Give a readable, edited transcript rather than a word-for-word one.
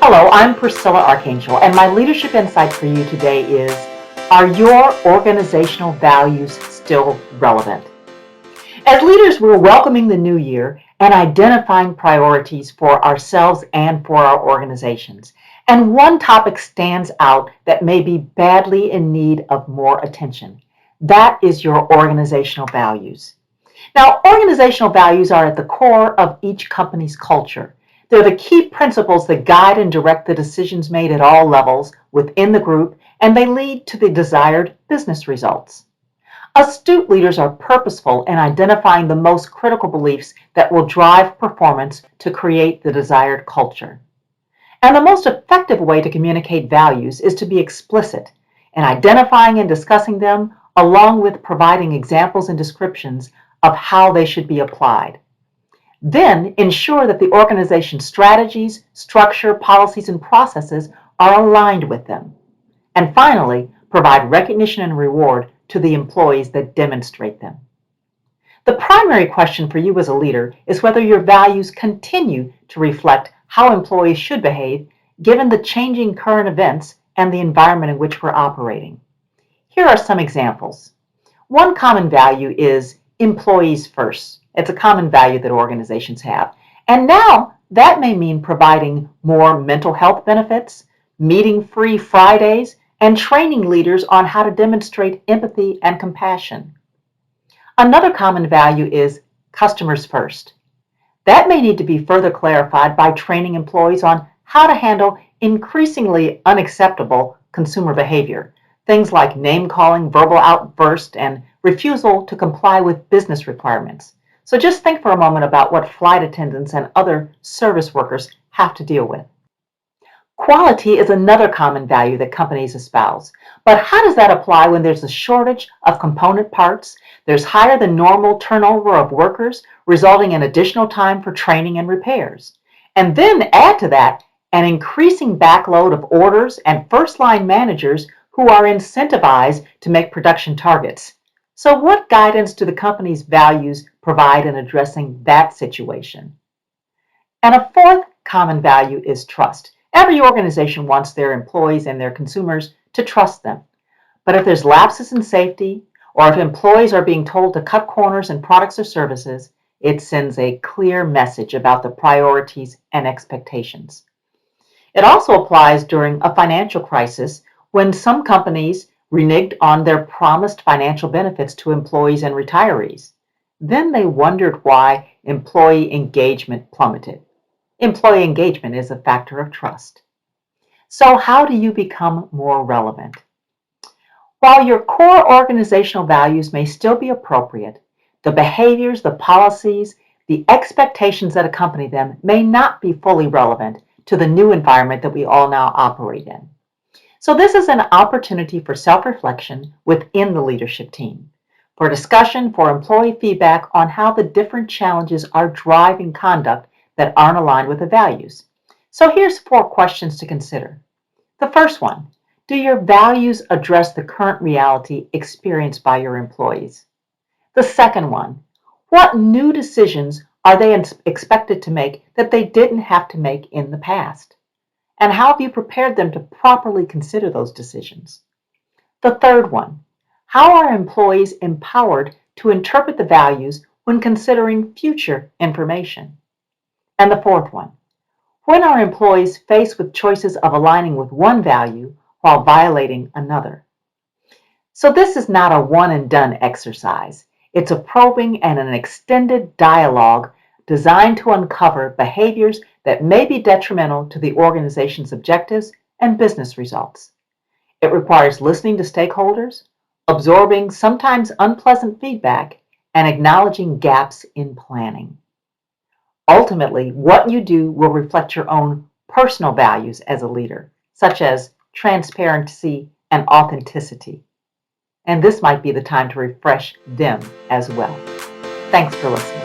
Hello, I'm Priscilla Archangel, and my leadership insight for you today is, are your organizational values still relevant? As leaders, we're welcoming the new year and identifying priorities for ourselves and for our organizations. And one topic stands out that may be badly in need of more attention. That is your organizational values. Now, organizational values are at the core of each company's culture. They're the key principles that guide and direct the decisions made at all levels within the group, and they lead to the desired business results. Astute leaders are purposeful in identifying the most critical beliefs that will drive performance to create the desired culture. And the most effective way to communicate values is to be explicit in identifying and discussing them, along with providing examples and descriptions of how they should be applied. Then ensure that the organization's strategies, structure, policies, and processes are aligned with them. And finally, provide recognition and reward to the employees that demonstrate them. The primary question for you as a leader is whether your values continue to reflect how employees should behave given the changing current events and the environment in which we're operating. Here are some examples. One common value is employees first. It's a common value that organizations have. And now that may mean providing more mental health benefits, meeting-free Fridays, and training leaders on how to demonstrate empathy and compassion. Another common value is customers first. That may need to be further clarified by training employees on how to handle increasingly unacceptable consumer behavior, things like name-calling, verbal outbursts, and refusal to comply with business requirements. So just think for a moment about what flight attendants and other service workers have to deal with. Quality is another common value that companies espouse. But how does that apply when there's a shortage of component parts, there's higher than normal turnover of workers, resulting in additional time for training and repairs? And then add to that an increasing backload of orders and first-line managers who are incentivized to make production targets. So what guidance do the company's values provide in addressing that situation? And a fourth common value is trust. Every organization wants their employees and their consumers to trust them. But if there's lapses in safety, or if employees are being told to cut corners in products or services, it sends a clear message about the priorities and expectations. It also applies during a financial crisis when some companies reneged on their promised financial benefits to employees and retirees. Then they wondered why employee engagement plummeted. Employee engagement is a factor of trust. So how do you become more relevant? While your core organizational values may still be appropriate, the behaviors, the policies, the expectations that accompany them may not be fully relevant to the new environment that we all now operate in. So this is an opportunity for self-reflection within the leadership team, for discussion, for employee feedback on how the different challenges are driving conduct that aren't aligned with the values. So here's 4 questions to consider. The first one, do your values address the current reality experienced by your employees? The second one, what new decisions are they expected to make that they didn't have to make in the past? And how have you prepared them to properly consider those decisions? The third one, how are employees empowered to interpret the values when considering future information? And the fourth one, when are employees faced with choices of aligning with one value while violating another? So this is not a one and done exercise. It's a probing and an extended dialogue designed to uncover behaviors that may be detrimental to the organization's objectives and business results. It requires listening to stakeholders, absorbing sometimes unpleasant feedback, and acknowledging gaps in planning. Ultimately, what you do will reflect your own personal values as a leader, such as transparency and authenticity. And this might be the time to refresh them as well. Thanks for listening.